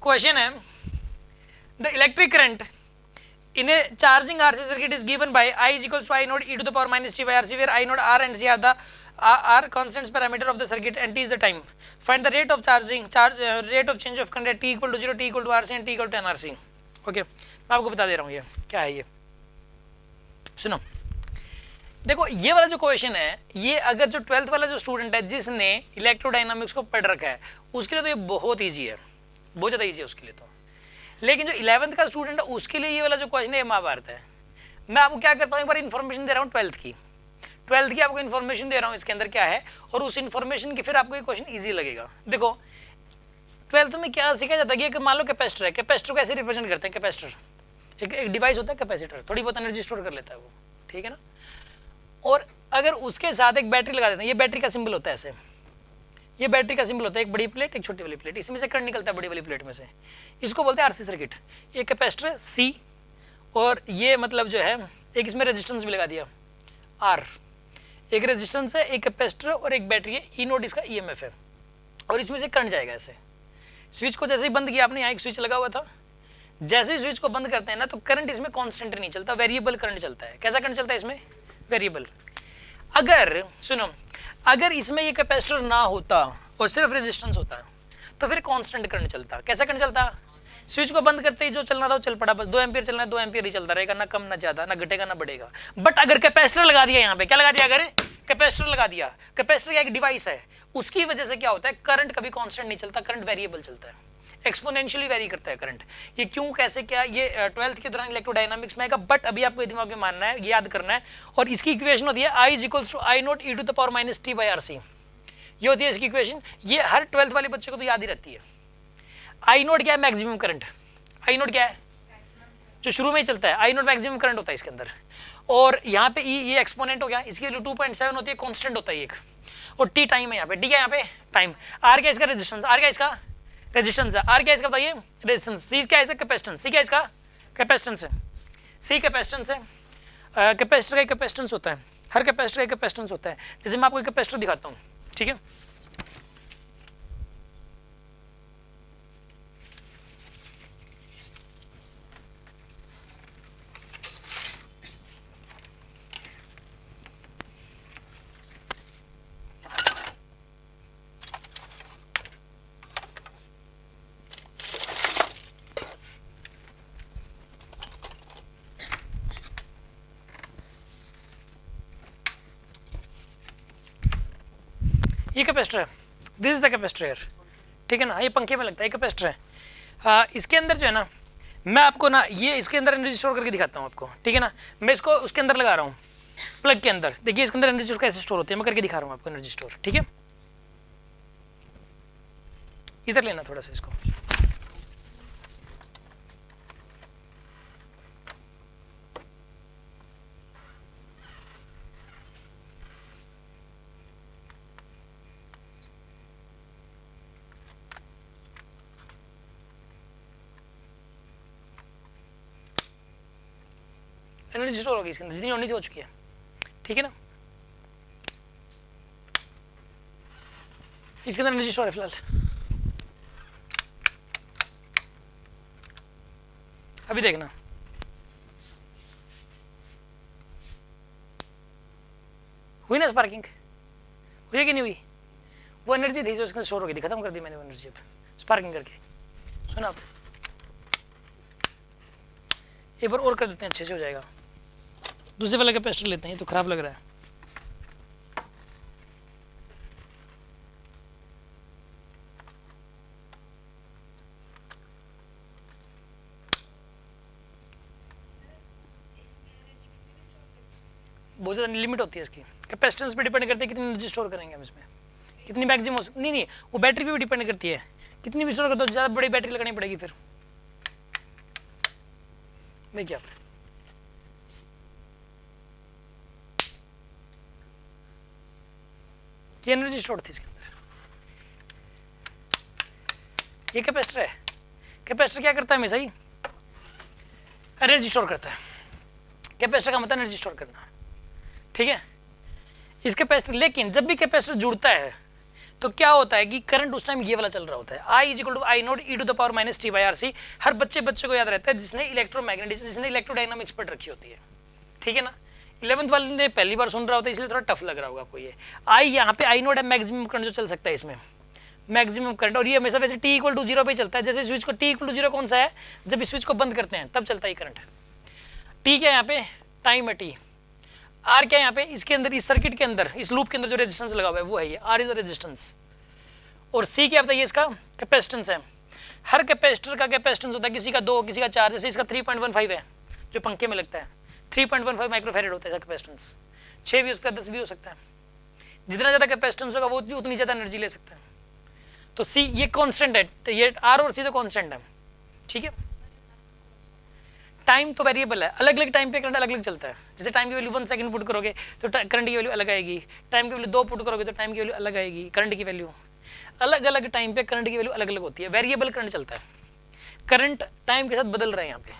Question है the electric current in a charging RC circuit is given by I is equals to I naught e to the power minus t by RC, where I naught R and C are the are constants parameter of the circuit and t is the time. Find the rate of charging rate of change of current at t equal to 0, t equal to RC and t equal to nRC. Okay, मैं आपको बता दे रहा हूँ ये क्या है। ये सुनो, देखो ये वाला जो क्वेश्चन है, ये अगर जो 12th वाला जो स्टूडेंट है जिसने इलेक्ट्रोडायनामिक्स को पढ़ रखा है उसके लिए तो ये बहुत ईजी है, बहुत ज़्यादा ईजी है उसके लिए तो। लेकिन जो 11th का स्टूडेंट है उसके लिए ये वाला जो क्वेश्चन है ये महाभारत है। मैं आपको क्या करता हूँ, एक बार इन्फॉर्मेशन दे रहा हूँ 12th की आपको इन्फॉर्मेशन दे रहा हूँ इसके अंदर क्या है, और उस इन्फॉर्मेशन की फिर आपको ये क्वेश्चन ईजी लगेगा। देखो 12th में क्या सीखा जाता है कि मान लो कैपेसिटर है, कैपेसिटर को ऐसे रिप्रेजेंट करते हैं। कैपेसिटर एक डिवाइस होता है, कैपेसिटर थोड़ी बहुत एनर्जी स्टोर कर लेता है वो, ठीक है ना। और अगर उसके साथ एक बैटरी लगा देते हैं, ये बैटरी का सिंबल होता है ऐसे, ये बैटरी का सिंबल होता है, एक बड़ी प्लेट एक छोटी वाली प्लेट, इसमें से करंट निकलता है बड़ी वाली प्लेट में से, इसको बोलते हैं आरसी सर्किट। एक कैपेसिटर है सी, और ये मतलब जो है एक इसमें रेजिस्टेंस भी लगा दिया आर, एक रेजिस्टेंस है, एक कैपेसिटर और एक बैटरी है, ई नोड इसका ईएमएफ है, और इसमें से करंट जाएगा ऐसे। स्विच को जैसे ही बंद किया आपने, यहाँ एक स्विच लगा हुआ था, जैसे ही स्विच को बंद करते हैं ना तो करंट इसमें कॉन्स्टेंट नहीं चलता, वेरिएबल करंट चलता है। कैसा करंट चलता है इसमें? वेरिएबल। अगर सुनो, अगर इसमें ये कैपेसिटर ना होता और सिर्फ रेजिस्टेंस होता तो फिर कांस्टेंट करंट चलता। कैसा करंट चलता? स्विच को बंद करते ही जो चलना था वो चल पड़ा, बस 2 एम्पीयर चलना है, 2 एम्पीयर ही चलता रहेगा, ना कम ना ज्यादा, ना घटेगा ना बढ़ेगा। बट अगर कैपेसिटर लगा दिया, यहाँ पे क्या लगा दिया, अगर कैपेसिटर लगा दिया, कैपेसिटर एक डिवाइस है, उसकी वजह से क्या होता है, करंट कभी कांस्टेंट नहीं चलता, करंट वेरिएबल चलता है, एक्सपोनेंशियली वेरी करता है करंट। ये क्यों, कैसे, क्या, ये 12th के दौरान इलेक्ट्रोडायनामिक्स में आएगा, बट अभी आपको दिमाग में मानना है, याद करना है। और इसकी इक्वेशन होती है I is equals to I naught e to the power minus t by R C, ये होती है इसकी इक्वेशन। ये हर 12th वाले बच्चे को तो याद ही रहती है। आई नोट क्या है? Maximum current. आई नोट क्या है? जो शुरू में ही चलता है, आई नोट मैक्सिमम करंट होता है इसके अंदर। और यहाँ पे ई, ये एक्सपोनेंट हो गया, इसकी वैल्यू 2.7 होती है, कांस्टेंट होता है एक, और टी टाइम है यहाँ पे, डी क्या यहाँ पे टाइम, आर क्या इसका रेजिस्टेंस, आर क्या इसका रेजिस्टेंस है, आर क्या इसका बताइए रेजिस्टेंस, सी क्या इसका कैपेसिटेंस, सी क्या इसका कैपेसिटेंस है, सी कैपेसिटेंस है। कैपेसिटर का कैपेसिटेंस होता है, हर कैपेसिटर का कैपेसिटेंस होता है। जैसे मैं आपको एक कैपेसिटर दिखाता हूँ, ठीक है, ये कैपेसिटर है, this is the capacitor here, ठीक है ना, ये पंखे में लगता है, कैपेसिटर है। इसके अंदर जो है ना, मैं आपको ना ये इसके अंदर एनर्जी स्टोर करके दिखाता हूँ आपको, ठीक है ना। मैं इसको उसके अंदर लगा रहा हूँ, प्लग के अंदर, देखिए इसके अंदर एनर्जी स्टोर कैसे स्टोर होती है, मैं करके दिखा रहा हूँ आपको एनर्जी स्टोर, ठीक है। इधर लेना थोड़ा सा इसको, एनर्जी स्टोर होगी इसके अंदर, जितनी होनी थी हो चुकी है, ठीक है ना। इसके अंदर एनर्जी स्टोर है फिलहाल। अभी देखना, हुई ना स्पार्किंग, हुई कि नहीं हुई? वो एनर्जी थी जो इसके अंदर स्टोर हो गई थी, खत्म कर दी मैंने वो एनर्जी अब स्पार्किंग करके। सुना आप, एक बार और कर देते हैं, अच्छे से हो जाएगा। दूसरे वाले कैपेसिटर लेते हैं, तो खराब लग रहा है। बहुत ज़्यादा लिमिट होती है इसकी, कैपेसिटेंस पे डिपेंड करती है कितनी एनर्जी स्टोर करेंगे हम इसमें, कितनी मैक्सिमम नहीं वो बैटरी पे भी डिपेंड करती है, कितनी भी स्टोर कर दो, ज़्यादा बड़ी बैटरी लगानी पड़ेगी फिर। देखिए आप, ये एनर्जी स्टोर थी इसके अंदर। ये कैपेसिटर है, कैपेसिटर क्या करता है हमेशा ही एनर्जी स्टोर करता है। कैपेसिटर का मतलब एनर्जी स्टोर करना, ठीक है। इस कैपेसिटर, लेकिन जब भी कैपेसिटर जुड़ता है तो क्या होता है कि करंट उस टाइम ये वाला चल रहा होता है, I is equal to I naught e to the power minus t by R C. हर बच्चे को याद रहता है जिसने इलेक्ट्रोमैग्नेटिज्म, जिसने इलेक्ट्रोडायनामिक्स पढ़ रखी होती है, ठीक है ना। 11th वाले ने पहली बार सुन रहा होता है इसलिए थोड़ा टफ लग रहा होगा आपको ये। आई यहाँ पे आई नोट है मैक्सिमम करंट जो चल सकता है इसमें, मैक्सिमम करंट, और ये हमेशा वैसे टी इक्वल टू 0 पे चलता है। जैसे स्विच को टी इक्वल टू 0 कौन सा है, जब स्विच को बंद करते हैं तब चलता है करंट। टी क्या है यहाँ पे, टाइम है टी। आर क्या है यहाँ पे, इसके अंदर, इस सर्किट के अंदर, इस लूप के अंदर जो रेजिस्टेंस लगा हुआ है वो है ये, आर इज द रेजिस्टेंस। और सी क्या बताइए, इसका कैपेसिटेंस है। हर कैपेसिटर का कैपेसिटेंस होता है, किसी का 2, किसी का 4, जैसे इसका 3.15 है जो पंखे में लगता है, 3.15 माइक्रोफेरेड होता है इसका कैपेसिटेंस। 6 भी हो सकता है, 10 भी हो सकता है। जितना ज़्यादा कैपेसिटेंस होगा वो उतनी ज़्यादा एनर्जी ले सकता है। तो सी ये कांस्टेंट है, ये आर और सी तो कांस्टेंट है, ठीक है। टाइम तो वेरिएबल है, अलग अलग टाइम पे करंट अलग अलग चलता है। जैसे टाइम की वैल्यू 1 सेकंड पुट करोगे तो करंट की वैल्यू अलग आएगी, टाइम की वैल्यू 2 पुट करोगे तो टाइम की वैल्यू अलग आएगी। करंट की वैल्यू अलग अलग टाइम पे करंट की वैल्यू अलग अलग होती है, वेरिएबल करंट चलता है। करंट टाइम के साथ बदल रहे हैं यहाँ पे।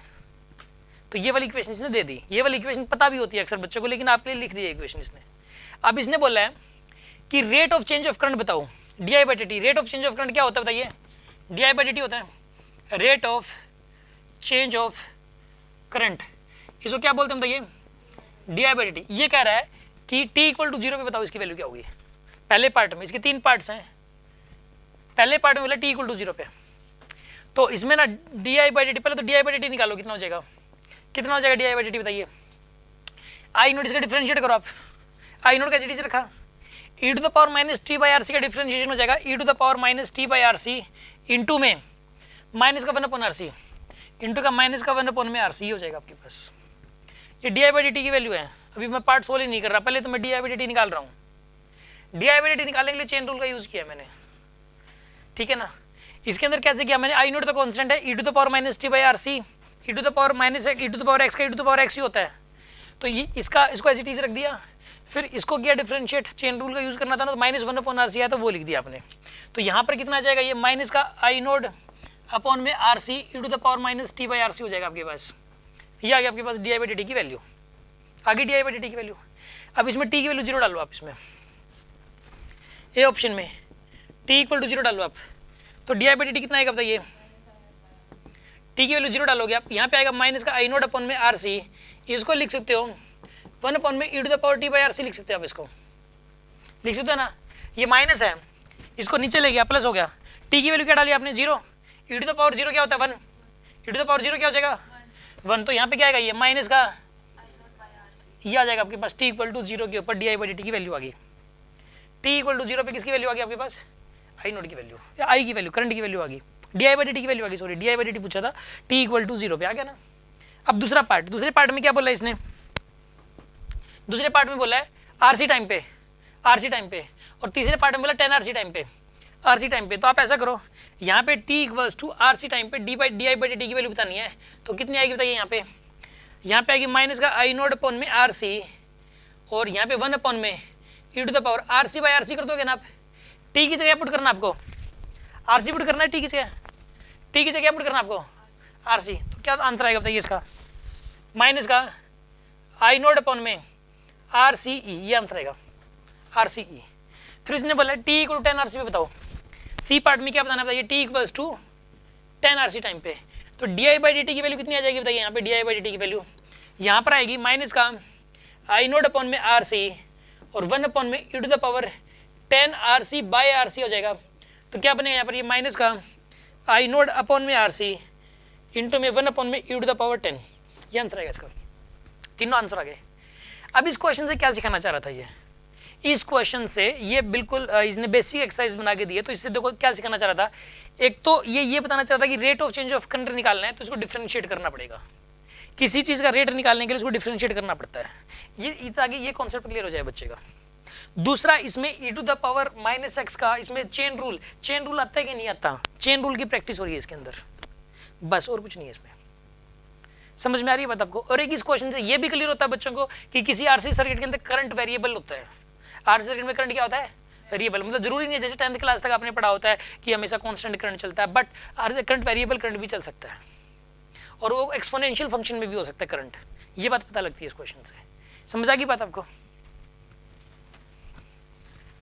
तो ये वाली इक्वेशन इसने दे दी, ये वाली इक्वेशन पता भी होती है अक्सर बच्चों को, लेकिन आपके लिए लिख दी है इक्वेशन इसने। अब इसने बोला है कि rate of change of current बताओ, d I by D t. Rate of change of current क्या होता है बताइए, d I by D t होता है rate of change of current. इसको क्या बोलते हैं बताइए, d I by D t. ये कह रहा है कि टी इक्वल टू 0 पे बताओ इसकी वैल्यू क्या होगी। पहले पार्ट में, इसके 3 पार्ट्स हैं। पहले पार्ट में बोला टी इक्वल टू 0 पे, तो इसमें ना d I by D t, पहले तो D I by D t निकालो, कितना हो जाएगा, कितना हो जाएगा d I by D t बताइए। आई नोट इसका डिफरेंशिएट करो आप, आई नोट का एच डी से रखा, e to the power minus t by R C का डिफरेंशिएशन हो जाएगा e to the power minus t by R C into में माइनस का 1 अपॉन आर सी इंटू का माइनस का 1 अपॉन में आर सी हो जाएगा आपके पास। ये D I by D T की वैल्यू है। अभी मैं पार्ट सोल्व ही नहीं कर रहा, पहले तो मैं D I by D T निकाल रहा हूँ। D I by D T निकालने के लिए चेन रूल का यूज़ किया मैंने, ठीक है ना। इसके अंदर कैसे किया मैंने, आई नोट तो कांस्टेंट है, e to the power minus t by R C, e to the power minus e to the power x का e to the power x ही होता है। तो ये इसको एच टी से रख दिया, फिर इसको किया डिफरेंशिएट, चेन रूल का यूज़ करना था ना, तो माइनस 1 अपॉन आर सी आया तो वो लिख दिया आपने। तो यहाँ पर कितना आ जाएगा, ये माइनस का आई नोट अपॉन में R C e to the power minus t by R C हो जाएगा आपके पास। ये आ गया आपके पास d I by D T की वैल्यू, आगे d I by D T की वैल्यू। अब इसमें टी की वैल्यू 0 डालो आप, इसमें ए ऑप्शन में टी इक्वल टू 0 डालो आप, तो D I by D t कितना आएगा बताइए। टी की वैल्यू 0 डालोगे आप, यहाँ पे आएगा माइनस का आई नोट अपॉन में आर सी, इसको लिख सकते हो 1 अपॉन में e to the power t by R C लिख सकते हो आप, इसको लिख सकते हो ना। ये माइनस है, इसको नीचे ले गया, प्लस हो गया। टी की वैल्यू क्या डाली आपने, 0, ई टू द पावर 0 क्या होता है 1, ई टू द पावर 0 क्या हो जाएगा 1, तो यहाँ पे क्या आएगा, ये माइनस का ये आ जाएगा आपके पास टी इक्वल टू 0 के ऊपर D I by D T की वैल्यू आ गई। टी इक्वल टू 0 पे किसकी वैल्यू आ गई आपके पास, आई नोट की वैल्यू, या आई की वैल्यू, करंट की वैल्यू आ गई। D I by D T की वैल्यू आ गई, sorry D I by D T पूछा था, टी इक्वल टू 0 पे आ गया ना। अब दूसरा पार्ट, दूसरे पार्ट में क्या बोला है इसने, दूसरे पार्ट में बोला है आर सी टाइम पे, आर सी टाइम पे, और तीसरे पार्ट में बोला 10 आर सी टाइम पे, आर सी टाइम पे। तो आप ऐसा करो, यहाँ पे t equals to R C time पे D I by D T की वैल्यू बतानी है, तो कितनी आएगी बताइए। यहाँ पे आएगी माइनस का आई नोट अपॉन में आर सी, और यहाँ पे 1 अपॉन में e to the power R C by R C कर दोगे ना आप। टी की जगह पुट करना आपको, आर सी पुट करना है, टी की जगह, टी की जगह पुट करना आपको आर सी। तो क्या आंसर आएगा बताइए इसका, माइनस का आई नोट अपॉन में आर सी ई, ये आंसर आएगा आर सी ई। फिर इसने बोला T equal to 10 R C पे बताओ, सी पार्ट में क्या बताना बताइए, T equals to 10 R C time पे। तो D I by D T की वैल्यू कितनी आ जाएगी बताइए, यहाँ पे D I by D T की वैल्यू यहाँ पर आएगी माइनस का आई नोट अपॉन में आर सी और 1 अपॉन में e to the power 10 R C by R C हो जाएगा। तो क्या बनेगा यहाँ पर, ये माइनस का आई नोट अपॉन में आर सी इंटू में 1 अपॉन में ई टू द पावर 10, ये आंसर आएगा इसका। तीनों आंसर आ गए। अब इस क्वेश्चन से क्या सिखाना चाह रहा था ये, इस क्वेश्चन से ये बिल्कुल इसने बेसिक एक्सरसाइज बना के दी है। तो इससे देखो क्या सिखाना चाह रहा था, एक तो ये बताना चाह रहा था कि rate of change of current निकालना है तो इसको डिफरेंशिएट करना पड़ेगा। किसी चीज़ का रेट निकालने के लिए उसको डिफरेंशिएट करना पड़ता है, ये ताकि ये कॉन्सेप्ट क्लियर हो जाए बच्चे का। दूसरा, इसमें e to the power minus x का, इसमें चेन रूल आता है कि नहीं आता, चेन रूल की प्रैक्टिस हो रही है इसके अंदर, बस और कुछ नहीं है इसमें। समझ में आ रही है बात आपको। और एक इस क्वेश्चन से ये भी क्लियर होता है बच्चों को कि किसी आरसी सर्किट के अंदर करंट वेरिएबल होता है। आरसी सर्किट में करंट क्या होता है, वेरिएबल। मतलब जरूरी नहीं है जैसे 10th क्लास तक आपने पढ़ा होता है कि हमेशा कांस्टेंट करंट चलता है, बट करंट वेरिएबल करंट भी चल सकता है और वो एक्सपोनेंशियल फंक्शन में भी हो सकता है करंट। ये बात पता लगती है इस क्वेश्चन से। समझ आ गई बात आपको।